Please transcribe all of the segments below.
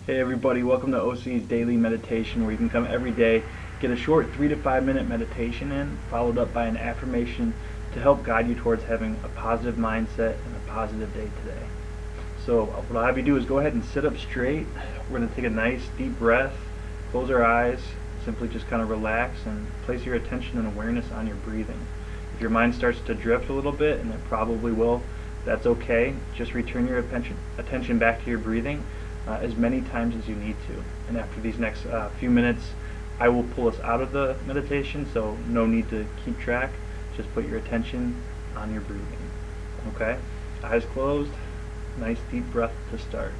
Hey everybody, welcome to OC's Daily Meditation, where you can come every day, get a short 3 to 5 minute meditation in, followed up by an affirmation to help guide you towards having a positive mindset and a positive day today. So what I'll have you do is go ahead and sit up straight. We're going to take a nice deep breath, close our eyes, simply just kind of relax and place your attention and awareness on your breathing. If your mind starts to drift a little bit, and it probably will, that's okay. Just return your attention back to your breathing as many times as you need to. And after these next few minutes, I will pull us out of the meditation, so no need to keep track. Just put your attention on your breathing. Okay? Eyes closed. Nice deep breath to start.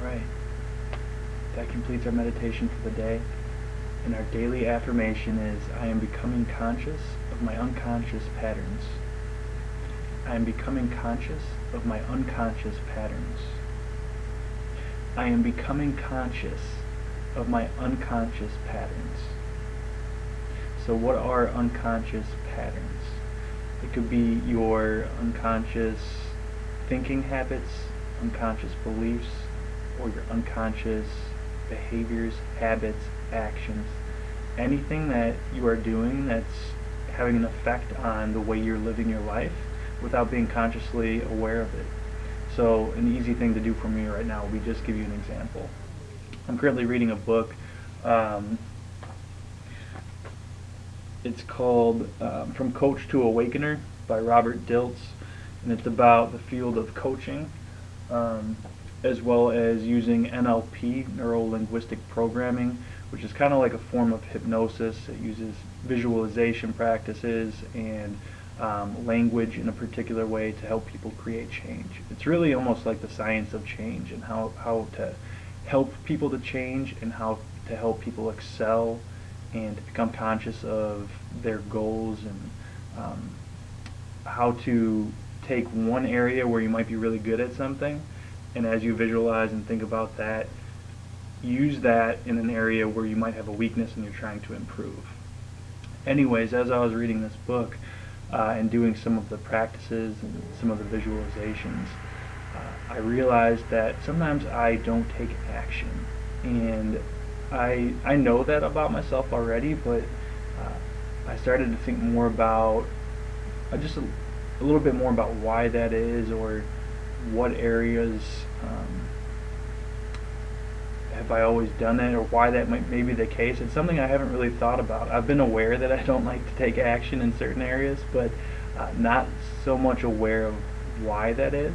Alright, that completes our meditation for the day. And our daily affirmation is, I am becoming conscious of my unconscious patterns. I am becoming conscious of my unconscious patterns. I am becoming conscious of my unconscious patterns. So what are unconscious patterns? It could be your unconscious thinking habits, unconscious beliefs or your unconscious behaviors, habits, actions, anything that you are doing that's having an effect on the way you're living your life without being consciously aware of it. So an easy thing to do for me right now, we just give you an example. I'm currently reading a book. It's called From Coach to Awakener by Robert Dilts, and it's about the field of coaching, as well as using NLP, neuro-linguistic programming, which is kind of like a form of hypnosis. It uses visualization practices and language in a particular way to help people create change. It's really almost like the science of change and how to help people to change and how to help people excel and to become conscious of their goals, and how to take one area where you might be really good at something, and as you visualize and think about that, use that in an area where you might have a weakness and you're trying to improve. Anyways, as I was reading this book and doing some of the practices and some of the visualizations, I realized that sometimes I don't take action, and I know that about myself already, but I started to think more about just a little bit more about why that is, or what areas have I always done it, or why that may be the case. It's something I haven't really thought about. I've been aware that I don't like to take action in certain areas, but not so much aware of why that is.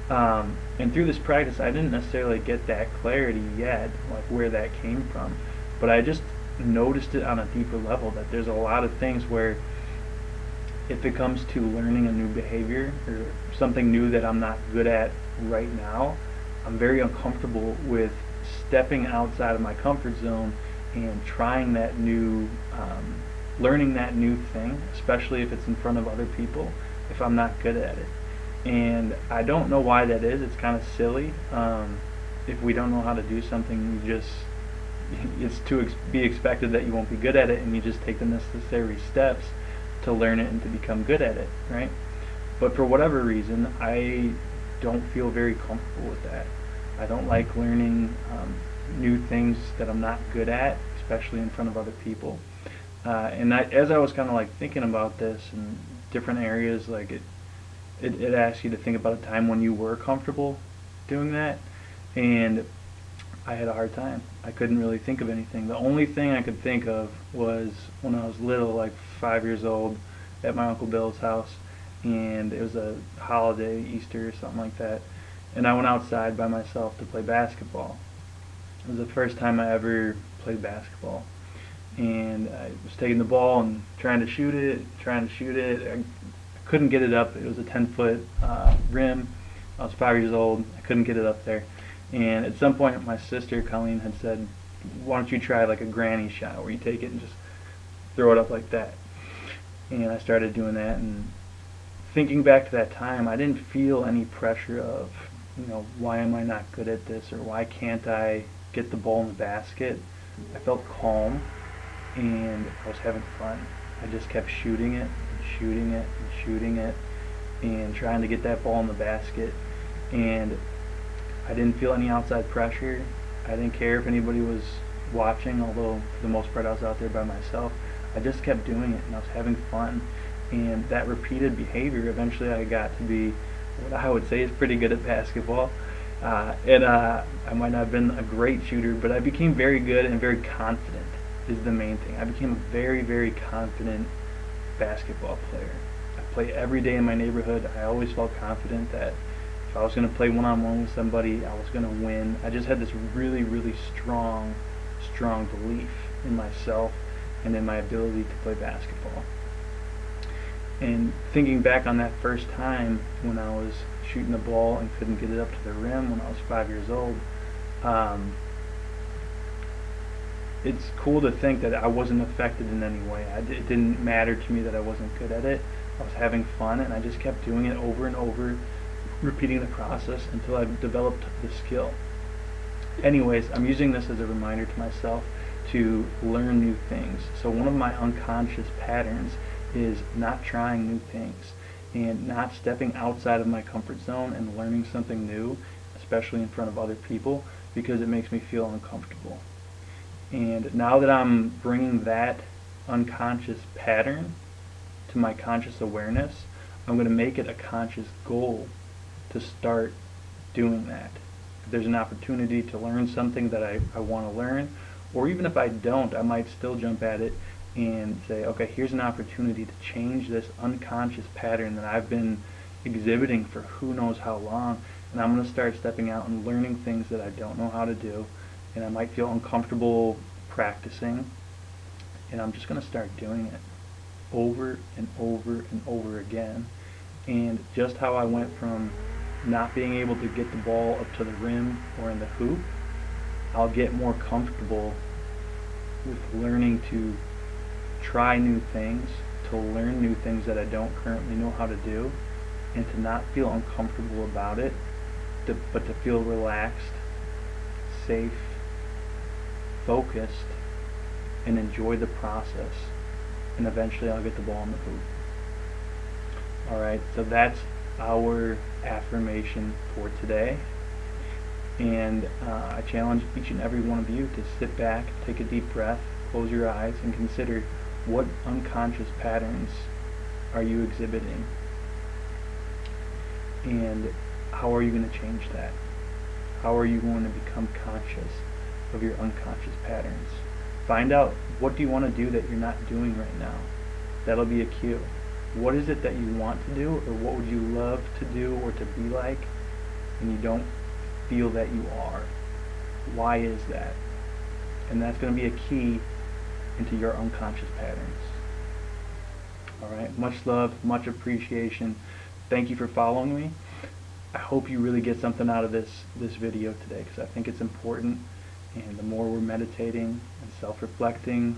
And through this practice, I didn't necessarily get that clarity yet, like where that came from, but I just noticed it on a deeper level, that there's a lot of things where if it comes to learning a new behavior or something new that I'm not good at right now, I'm very uncomfortable with stepping outside of my comfort zone and trying that new, learning that new thing, especially if it's in front of other people, if I'm not good at it. And I don't know why that is. It's kind of silly. If we don't know how to do something, it's to be expected that you won't be good at it, and you just take the necessary steps to learn it and to become good at it, right? But for whatever reason, I don't feel very comfortable with that. I don't like learning new things that I'm not good at, especially in front of other people. And as I was kind of like thinking about this in different areas, like it asks you to think about a time when you were comfortable doing that, and I had a hard time. I couldn't really think of anything. The only thing I could think of was when I was little, like 5 years old, at my Uncle Bill's house, and it was a holiday, Easter or something like that, and I went outside by myself to play basketball. It was the first time I ever played basketball, and I was taking the ball and trying to shoot it. I couldn't get it up. It was a 10-foot rim. I was 5 years old. I couldn't get it up there. And at some point, my sister, Colleen, had said, why don't you try like a granny shot, where you take it and just throw it up like that. And I started doing that, and thinking back to that time, I didn't feel any pressure of, why am I not good at this, or why can't I get the ball in the basket. I felt calm, and I was having fun. I just kept shooting it, and shooting it, and shooting it, and trying to get that ball in the basket. And I didn't feel any outside pressure. I didn't care if anybody was watching, although for the most part I was out there by myself. I just kept doing it, and I was having fun. And that repeated behavior, eventually I got to be what I would say is pretty good at basketball. I might not have been a great shooter, but I became very good and very confident is the main thing. I became a very, very confident basketball player. I played every day in my neighborhood. I always felt confident that if I was going to play one-on-one with somebody, I was going to win. I just had this really, really strong belief in myself and in my ability to play basketball. And thinking back on that first time when I was shooting the ball and couldn't get it up to the rim when I was 5 years old, it's cool to think that I wasn't affected in any way. It didn't matter to me that I wasn't good at it. I was having fun, and I just kept doing it over and over, repeating the process until I developed the skill. Anyways, I'm using this as a reminder to myself to learn new things. So one of my unconscious patterns is not trying new things and not stepping outside of my comfort zone and learning something new especially in front of other people, because it makes me feel uncomfortable. And now that I'm bringing that unconscious pattern to my conscious awareness, I'm going to make it a conscious goal to start doing that. If there's an opportunity to learn something that I want to learn, or even if I don't, I might still jump at it and say, okay, here's an opportunity to change this unconscious pattern that I've been exhibiting for who knows how long, and I'm going to start stepping out and learning things that I don't know how to do, and I might feel uncomfortable practicing, and I'm just going to start doing it over and over and over again. And just how I went from not being able to get the ball up to the rim or in the hoop, I'll get more comfortable with learning to try new things, to learn new things that I don't currently know how to do, and to not feel uncomfortable about it, but to feel relaxed, safe, focused, and enjoy the process. And eventually I'll get the ball in the hoop. Alright, so that's our affirmation for today. And I challenge each and every one of you to sit back, take a deep breath, close your eyes, and consider, what unconscious patterns are you exhibiting? And how are you going to change that? How are you going to become conscious of your unconscious patterns? Find out, what do you want to do that you're not doing right now? That'll be a cue. What is it that you want to do, or what would you love to do or to be like, and you don't feel that you are? Why is that? And that's going to be a key into your unconscious patterns. Alright, much love, much appreciation. Thank you for following me. I hope you really get something out of this video today, because I think it's important, and the more we're meditating and self-reflecting,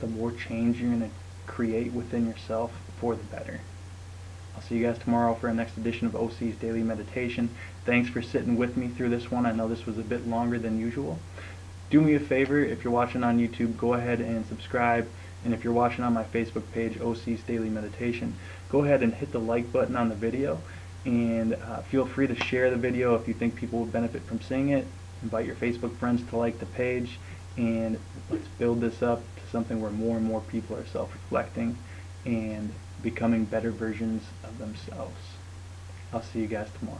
the more change you're going to create within yourself for the better. I'll see you guys tomorrow for our next edition of OC's Daily Meditation. Thanks for sitting with me through this one. I know this was a bit longer than usual. Do me a favor, if you're watching on YouTube, go ahead and subscribe. And if you're watching on my Facebook page, OC's Daily Meditation, go ahead and hit the like button on the video. And feel free to share the video if you think people would benefit from seeing it. Invite your Facebook friends to like the page. And let's build this up to something where more and more people are self-reflecting and becoming better versions of themselves. I'll see you guys tomorrow.